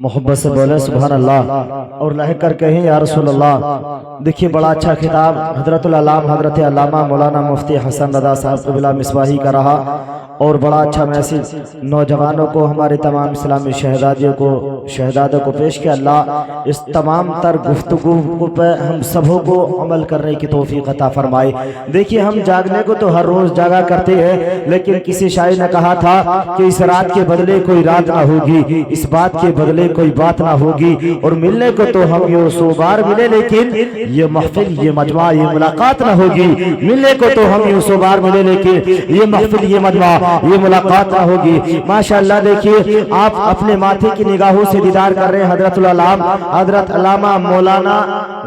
मोहब्बत से बोले सुभान अल्लाह और लह कर कहें या रसूल अल्लाह। देखिए बड़ा अच्छा खिताब हजरतुल अल्लामा हजरत अल्लामा मौलाना मुफ्ती हसन रज़ा साहब क़िबला मिसबाही का रहा और बड़ा अच्छा मैसेज नौजवानों को, हमारे तमाम इस्लामी शहदादों को पेश किया। अल्लाह इस तमाम तर गुफ्तगू पर हम सबों को अमल करने की तौफीक अता फरमाए। देखिए हम जागने को तो हर रोज़ जागा करते हैं, लेकिन किसी शायर ने कहा था कि इस रात के बदले कोई रात ना होगी, इस बात के बदले कोई बात ना होगी, और मिलने को तो हम ये 100 बार मिले, लेकिन ये महफिल, ये मजमा, ये मुलाकात ना होगी। मिलने को तो हम ये 100 बार मिले, लेकिन ये महफिल, ये मजमा, ये मुलाकात ना होगी। माशाअल्लाह देखिए आप अपने माथे की निगाहों से दीदार कर रहे हैं हजरतुल अल्लामा मौलाना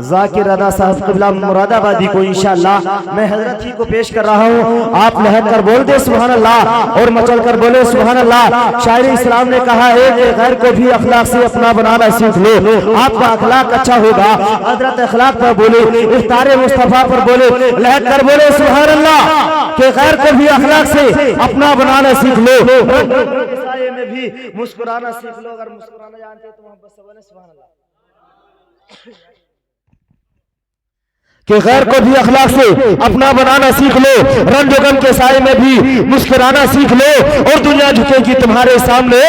जाकिर रज़ा साहब क़िबला मुरादाबादी को। इंशाअल्लाह मैं हजरत ही को पेश कर रहा हूँ। आप लहक कर बोल दे सुभान अल्लाह और मचल कर बोले सुभान अल्लाह। शायर इस्लाम ने कहा है कि गैर को भी अखलाक से अपना बनाना सीख लो, आपका अखलाक अच्छा होगा। हजरत अखलाक पर बोले, इफ्तार मुस्तफा पर बोले, लहक कर बोले सुभान अल्लाह कि गैर को भी अखलाक से अपना बनाना सीख लो, साये में भी मुस्कुराना सीख लो। अगर मुस्कुराना जानते हो तो मोहब्बत से बोले सुभान अल्लाह कि गैर को भी अखलाक से अपना बनाना सीख लो, रंज गम के साए में भी मुस्कुराना सीख लो, और दुनिया झुकेगी तुम्हारे सामने,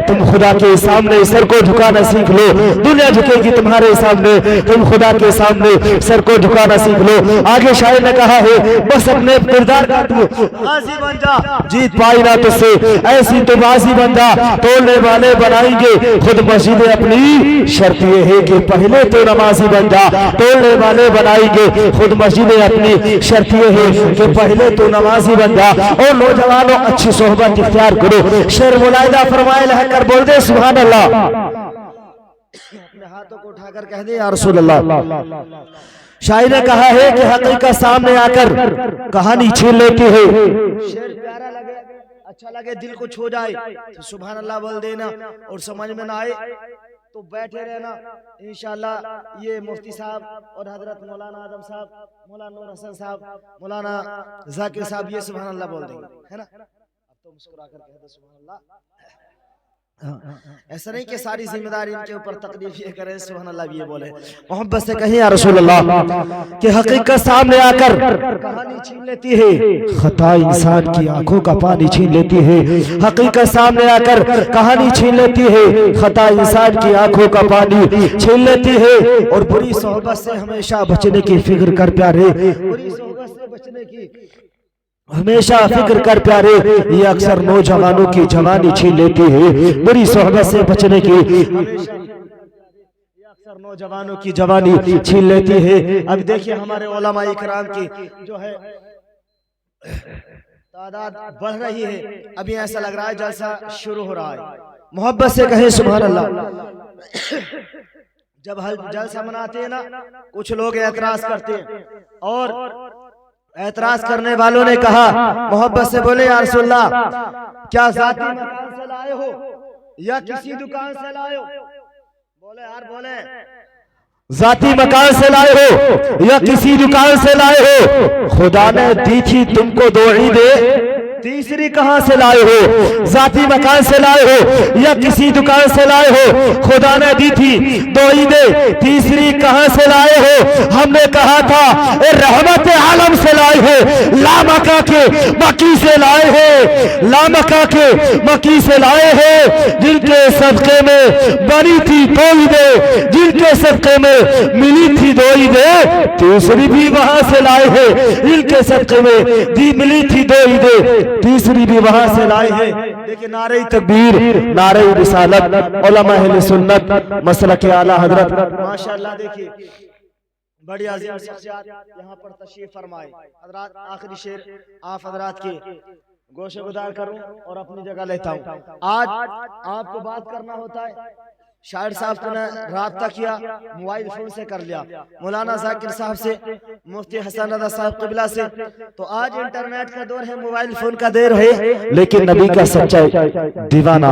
तुम खुदा के सामने सर को झुकाना सीख लो। दुनिया झुकेगी तुम्हारे सामने, तुम खुदा के सामने सर को झुकाना सीख लो। आगे शायर ने कहा है बस अपने किरदार का तू बाजी बन जा, जीत पाई ना तुझसे ऐसी तो बाजी बन जा, तोड़ने वाले बनाएंगे खुद मस्जिद अपनी, शर्त ये है कि पहले तो नमाजी बन जा, तोड़ने वाले बनाएंगे खुद मस्जिद अपनी, शर्त ये है कि पहले तो नमाजी बन जा। और नौजवानों अच्छी सोहबत इख्तियार करो। शेर मुलायदा फरमाए लहक कर बोल दे सुभान अल्लाह। अपने हाथों को उठाकर कह दे या रसूल अल्लाह। शायर ने कहा है कि हकीकत सामने आकर कहानी छीन लेती है। शेर प्यारा लगे, अच्छा लगे, दिल को छू जाए तो सुभान अल्लाह बोल देना, और समझ में ना आए तो बैठे रहना। इंशाअल्लाह ये मुफ्ती साहब और हजरत मौलाना आदम साहब, मौलाना नूर हसन साहब, मौलाना जाकिर साहब ये सुभान अल्लाह बोल देंगे, है ना। अब तो मुस्कुरा कर कह दो सुभान अल्लाह। ऐसा नहीं कि सारी जिम्मेदारी इनके ऊपर तकलीफ ये करें, सुभान अल्लाह ये बोले। मोहब्बत से कहें या रसूल अल्लाह कि हकीकत सामने आकर कहानी छीन लेती है, खता इंसान की आंखों का पानी छीन लेती है। हकीकत सामने आकर कहानी छीन लेती है, खता इंसान की आंखों का पानी छीन लेती है। और बुरी सोहबत से हमेशा बचने की फिक्र कर प्यारे, बुरी सोहबत से बचने की हमेशा फिक्र कर प्यारे, ये अक्सर नौजवानों की जवानी छीन लेती है। बुरी सोहबत से बचने की अक्सर नौजवानों की जवानी छीन लेती है। अब देखिए हमारे उलमा इकराम की जो है तादाद बढ़ रही है। अभी ऐसा लग रहा है जलसा शुरू हो रहा है। मोहब्बत से कहें सुभान अल्लाह। जब जलसा मनाते हैं ना, कुछ लोग एतराज करते हैं, और एतराज करने वालों ने कहा मोहब्बत से बोले या रसूलल्लाह क्या जाती मकान से लाए हो या किसी दुकान से लाए हो? बोले यार बोले जाती मकान से लाए हो या किसी दुकान से लाए हो? खुदा ने दी थी तुमको 2 ईदें, तीसरी कहां से लाए हो? जाती मकान से लाए हो या किसी दुकान से लाए हो? खुदा ने दी थी 2 ईदें, तीसरी कहां से लाए हो? हमने कहा था ए रहमत आलम से लाए हो, लामका के मकी से लाए हो, लामका के मकी से लाए हो। जिनके सदके में बनी थी 2 ईदें, जिनके सदके में मिली थी 2 ईदें, तीसरी भी वहां से लाए हो। जिनके सदके में मिली थी 2 ईदें, तीसरी भी वहां से लाए हैं। देखिए नारे तकबीर, नारे रिसालत, उलमा अहले सुन्नत, मसलक आला हजरत, माशाअल्लाह। देखिए बड़ी अजीम शख्सियत यहाँ पर तशरीफ फरमाए। हजरात आखिरी शेर आप हजरात के गोशे गुजार करूं और अपनी जगह लेता हूँ। आज आपको बात करना होता है, शायर साहब ने राब्ता किया, मोबाइल फोन से कर लिया, मौलाना जाकिर साहब से, मुफ्ती हसन रज़ा साहब क़िबला से। तो आज इंटरनेट का दौर है, मोबाइल फोन का देर है, लेकिन नबी का सच्चा दीवाना,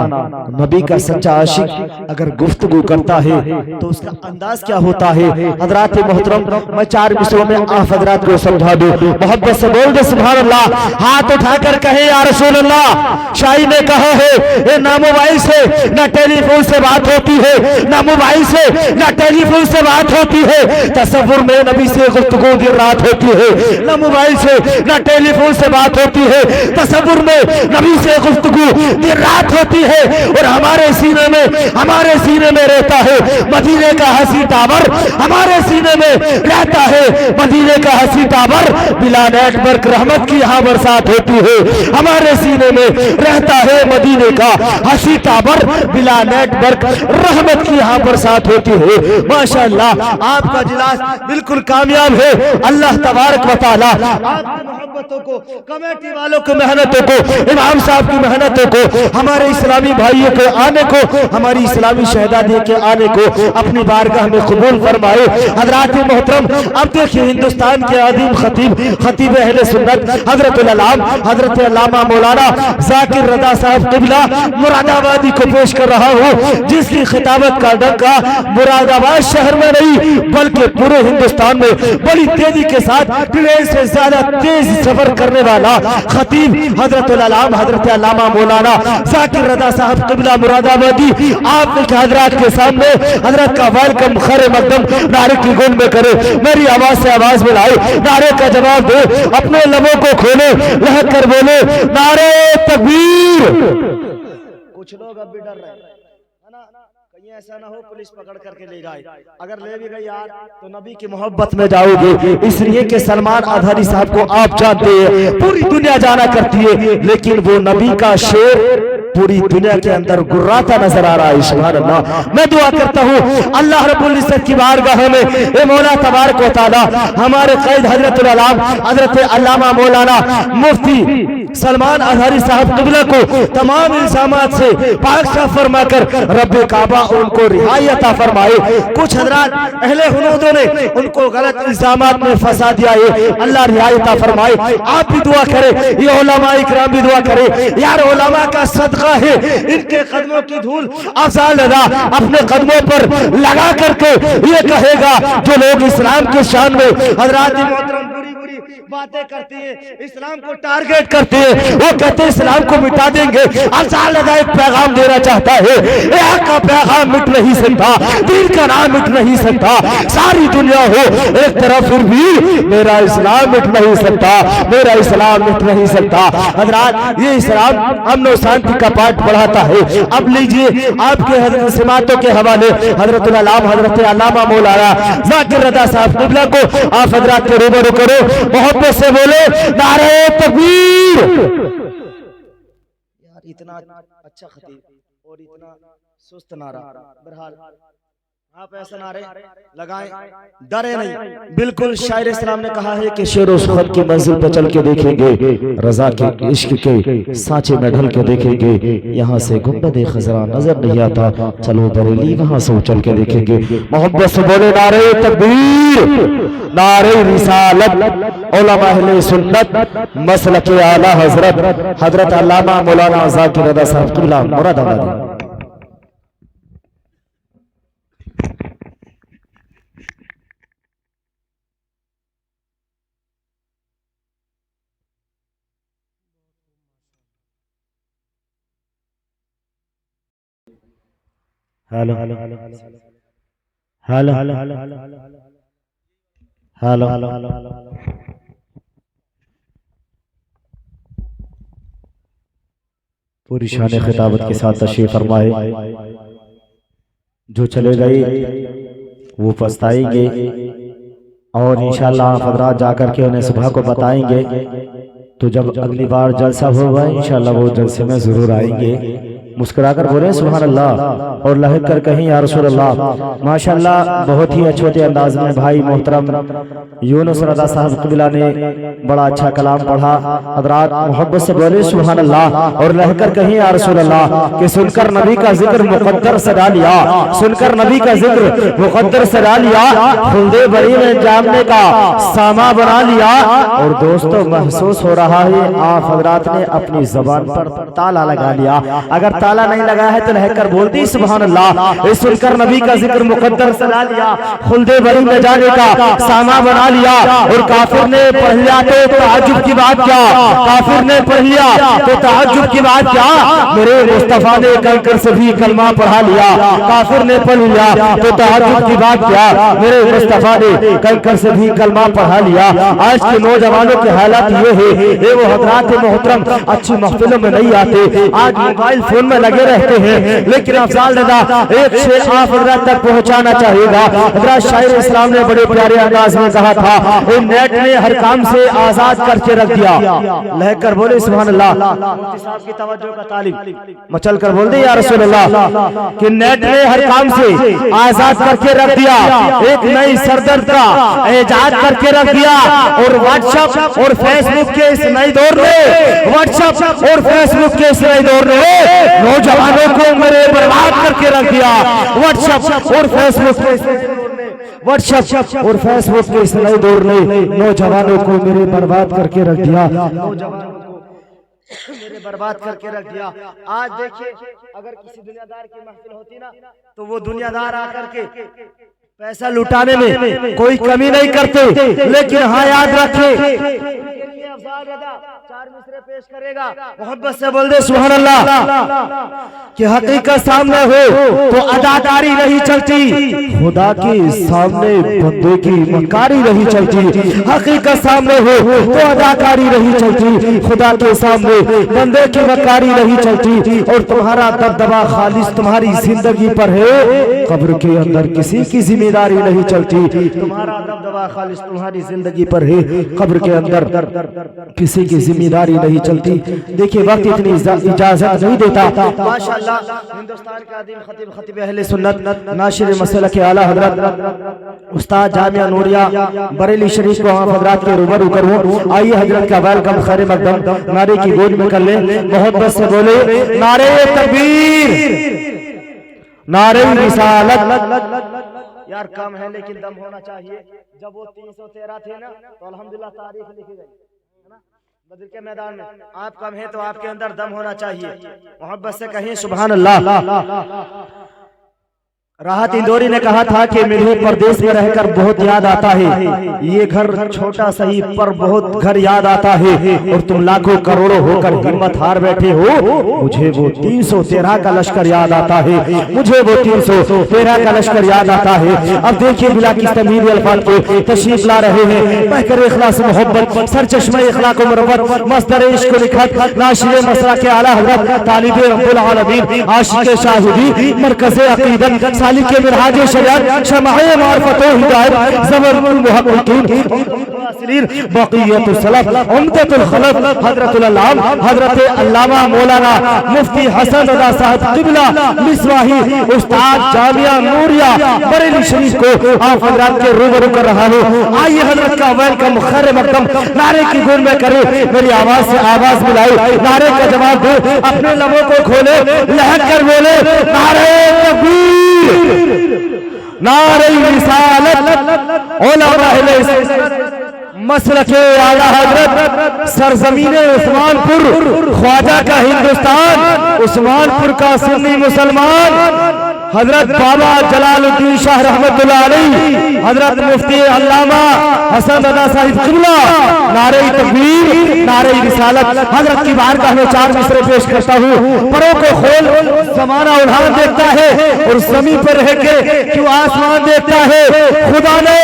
नबी का सच्चा आशिक अगर गुफ्तगू करता है तो उसका अंदाज क्या होता है। हजरात मोहतरम, मैं 4 मिसरों में आप हजरात को समझा दूं। मोहब्बत से बोल दे सुभान अल्लाह, हाथ उठाकर कहे या रसूल अल्लाह। शायर ने कहा है ना मोबाइल से ना टेलीफोन से बात होती है, है, ना मोबाइल से ना टेलीफोन से बात होती है। तसव्वुर में नबी से गुफ्तगू दिन रात होती है, ना मोबाइल से ना टेलीफोन से बात होती है। तसव्वुर में नबी से गुफ्तगू दिन रात होती है। और हमारे सीने में रहता है मदीने का हसी टावर, हमारे सीने में रहता है मदीने का हसी टावर। बिला नेटवर्क रहमत की यहाँ बरसात होती है, हमारे सीने में रहता है मदीने का हसी टावर। बिला नेटवर्क रहमत की यहाँ बरसात होती है। माशाअल्लाह आपका जिलास बिल्कुल कामयाब है। अल्लाह तबारक व तआला आपकी मोहब्बतों को, कमेटी वालों की मेहनतों को, इमाम साहब की मेहनतों को, हमारे इस्लामी भाइयों के आने को, हमारी इस्लामी शहदादी के आने को अपनी बारगाह में कबूल फरमाए। हज़रात मोहतरम, अब देखिए हिंदुस्तान के अदीम खतीब अहले सुन्नत हजरत अल्लामा मौलाना जाकिर रज़ा साहब क़िबला मुरादाबादी को पेश कर रहा हूँ, जिसकी खिताबत का डंका मुरादाबाद शहर में नहीं बल्कि पूरे हिंदुस्तान में बड़ी तेजी के साथ ट्रेन से ज्यादा तेज सफर करने वाला खतीब हजरत अल्लामा मौलाना जाकिर रज़ा साहब क़िबला मुरादाबादी आप हजरात के सामने हजरत का वेलकम खैर मकदम नारे की गुण में करे। मेरी आवाज से आवाज मिलाए, नारे का जवाब दे, अपने लबों को खोले, लहक कर बोले नारे तकबीर। कुछ लोग अब भी डर रहे हैं, है ना, कहीं ऐसा ना हो पुलिस पकड़ करके ले जाए। अगर ले भी गई यार तो नबी की मोहब्बत में जाओगे। इसलिए कि सलमान अधारी साहब को आप जानते हैं, पूरी दुनिया जाना करती है, लेकिन वो नबी का शेर पूरी दुनिया के अंदर गुर्राता नजर आ रहा है। सुभान अल्लाह। मैं दुआ करता हूँ अल्लाह रब्बुल इज्जत की बारगाह में ए मौला तबारक व तआला हमारे क़ैद हजरत अल्लामा मौलाना मुफ्ती सलमान अज़हरी साहब क़िबला को तमाम इल्जामात से पाक साफ फरमाकर रब्बे काबा उनको रिहाई अता फरमाए। कुछ हजरात अहले हुनूदों ने उनको गलत इल्जामात में फंसा दिया है, अल्लाह रिहाई अता फरमाए। आप भी दुआ करें, ये उलमा इकराम भी दुआ करें। यार उलमा का सदका है, इनके कदमों की धूल अफ़ज़ल अदा अपने कदमों पर लगा करके ये कहेगा जो लोग इस्लाम के शान में हजरात मोहतरम बुरी बुरी बातें करते हैं, इस्लाम को टारगेट करते हैं, वो कहते हैं इस्लाम को मिटा देंगे। अफ़ज़ल अदा एक पैगाम देना चाहता है, हक का पैगाम मिट नहीं सकता, दीन का नाम मिट नहीं सकता। सारी दुनिया हो एक तरफ फिर भी मेरा इस्लाम मिट नहीं सकता, मेरा इस्लाम मिट नहीं सकता। हजरात ये इस्लाम अमन और शांति का पाठ पढ़ाता है। अब लीजिए आपके हजरत सिमातों के हवाले हजरत अल्लामा मौलाना जाकिर रज़ा साहब क़िबला को आप हजरात के रूबरू करो, मोहब्बत से बोले नारे तकबीर। यार इतना अच्छा खतीब और इतना सुस्त नारा, बहरहाल आप ऐसा नारे लगाएं, डरे नहीं। बिल्कुल शायर इस्लाम ने कहा है कि शेर उस खुद की मंजिल पर चल के देखेंगे, रजा के इश्क के सांचे में ढल के देखेंगे। यहाँ से गुंबद खजरा नजर नहीं आता, चलो बरेली वहां से चल के देखेंगे। मोहब्बत से बोले नारे तकबीर, नारे रिसालत, उलमा अहले सुन्नत मसलक आला हजरत हजरत अल्लामा मौलाना जाकिर रज़ा साहब क़िबला Moradabadi. Hello hello hello hello hello hello पूरी शान खिताबत के साथ तशरीफ फरमाए। जो चले गए वो पछताएंगे और इंशाअल्लाह आप हज़रात जाकर के उन्हें सुबह को बताएंगे। तो जब अगली बार जलसा होगा इंशाअल्लाह वो जलसे में जरूर आएंगे। मुस्कुराकर बोले सुभान अल्लाह और लहक कर कहीं या रसूल अल्लाह। माशाअल्लाह बहुत ही छोटे अंदाज में भाई मोहतरम यूनुस रज़ा साहब क़िबला ने बड़ा अच्छा कलाम पढ़ा। हज़रात मोहब्बत से बोले सुभान अल्लाह और लहक कर कहीं या रसूल अल्लाह कि सुनकर नबी का जिक्र मुक़द्दर सजा लिया, सुनकर नबी का जिक्र मुक़द्दर सजा लिया, खुल्दे बरी में जामने का सामा बना लिया। और दोस्तों महसूस हो रहा है आप हज़रात ने अपनी ज़बान पर ताला लगा लिया। अगर ताला नहीं लगाया है तो रहकर बोलती सुभान अल्लाह। इस सुनकर नबी का जिक्र मुकद्दर सजा लिया, खुल्दे बरी में जाने का सामा बना लिया। और काफिर ने पढ़ लिया तो ताज्जुब की बात क्या, काफिर ने पढ़ लिया तो ताज्जुब की बात क्या, मेरे मुस्तफा ने कंकर से भी कलमा पढ़ा लिया। काफिर ने पढ़ लिया तो ताज्जुब की बात क्या, मेरे मुस्तफा ने कंकर से भी कलमा पढ़ा लिया। आज के नौजवानों के हालात ये है, वो हजरात मोहतरम अच्छी महफिलों में नहीं आते, आज मोबाइल फोन में लगे रहते हैं। लेकिन अफजाल रजा एक शेर आप हजरात तक पहुंचाना चाहेगा। हजरत शायर इस्लाम ने बड़े प्यारे अंदाज में कहा था, नेट ने हर काम से आजाद करके रख दिया। लहकर बोले सुभान अल्लाह। साहब की तवज्जो का तालिब मचल कर बोल दे या रसूल अल्लाह कि नेट ने हर काम से आजाद करके रख दिया, एक नई सरदर्द का एजाद करके रख दिया। और व्हाट्सएप और फेसबुक के इस नए दौर में, व्हाट्सएप और फेसबुक के इस नए दौर में नौजवानों को मेरे बर्बाद करके रख दिया। व्हाट्सएप और फेसबुक व्हाट्सएप और फेसबुक के इस नए दौर ने नौजवानों को मेरे बर्बाद करके रख दिया, नौजवानों को मेरे बर्बाद करके रख दिया। आज देखिए अगर किसी दुनियादार की महफिल होती ना तो वो दुनियादार आकर के पैसा लुटाने में कोई कमी नहीं करते। लेकिन हाँ याद रखें, चार मिसरे पेश करेगा, मोहब्बत से बोल दे सुभान अल्लाह कि हकीकत सामने हो तो अदाकारी नहीं चलती, खुदा के सामने बंदे की मक्कारी नहीं चलती। हकीकत सामने हो तो अदाकारी नहीं चलती, खुदा के सामने बंदे की मक्कारी नहीं चलती। और तुम्हारा दबदबा खालिस तुम्हारी जिंदगी पर है, कब्र के अंदर किसी की जिम्मेदारी नहीं चलती। तुम्हारा दबदबा खालिस तुम्हारी जिंदगी पर है, कब्र के अंदर किसी की जिम्मेदारी नहीं चलती। देखिए वक्त इतनी इजाजत नहीं देता। माशाअल्लाह हिंदुस्तान का आदिम खतीब खतीब अहले सुन्नत नाशिर मसलक के आला हजरत उस्ताद जामिया नूरिया बरेली शरीफ को हम हजरात के रूबरू करूं। आइए हजरत का वेलकम खैर मकदम नारे की गोद में कर ले, मोहब्बत से बोले नारे तकबीर, नारे रिसालत। यार कम है लेकिन दम होना चाहिए। जब वो 313 थे ना तो अल्हम्दुलिल्लाह तारीख लिखी गई है ना बदर के मैदान में। आप कम है तो आपके अंदर दम होना चाहिए। मोहब्बत से कहिए सुभान अल्लाह। राहत इंदौरी ने कहा था कि मुझे परदेश में रहकर बहुत याद आता है, ये घर छोटा सही पर बहुत घर याद आता है। और तुम लाखों करोड़ों होकर हिम्मत हार बैठे हो, मुझे वो 313 का लश्कर याद आता है, मुझे वो 313 का लश्कर याद आता है। अब देखिए बिला किस तमीरी अल्फाज के तशरीफ ला रहे हैं। महकर इखलास मोहब्बत सर चश्मे इखलाक मुरब्बत मस्दर इश्क लिखत नाशिर मसला के आला हजरत तालिब रब्बुल आलमीन आशिक शाहिदी मरकज़ अक़ीदत सालिक के मिनहाज शरीयत शमाए मारिफत व हिदायत ज़बरुल मुहक़्क़िक़ीन बक़ियतुस सलफ उम्दतुल खलफ हज़रतुल अल्लाम हज़रत अल्लामा मौलाना मुफ्ती हसन रज़ा साहब क़िबला मिसवाही उस्ताद जामिया नूरिया बरेली शरीफ को आप हज़रात के रूबरू कर रहा हूं। आइए हज़रत का वेलकम खैर मकदम नारे की गूंज में करे, मेरी आवाज से आवाज मिलाए, नारे का जवाब दो, अपने लबों को खोले, लहक कर बोले नारे तकबीर, नारे रिसालत। उलमा मसलके आला हजरत सरजमीने उस्मानपुर ख्वाजा का हिंदुस्तान, उस्मानपुर का सुन्नी मुसलमान हजरत बाबा जलालुद्दीन शाह रहमतुल्लाह अलैह हजरत मुफ्ती अल्लामा हसन रज़ा साहिब क़िबला नारे तकबीर नारे रिसालत। हजरत की बारगाह में चार मिसरे पेश करता हूँ। परों को खोल ज़माना उल्हान देखता है और ज़मीन पर रह के क्यों आसमान देखता है। खुदा ने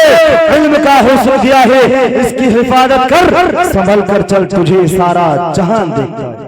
इल्म का हुस्न दिया है, इसकी हिफाजत कर, संभल कर चल, तुझे सारा जहान देखता है।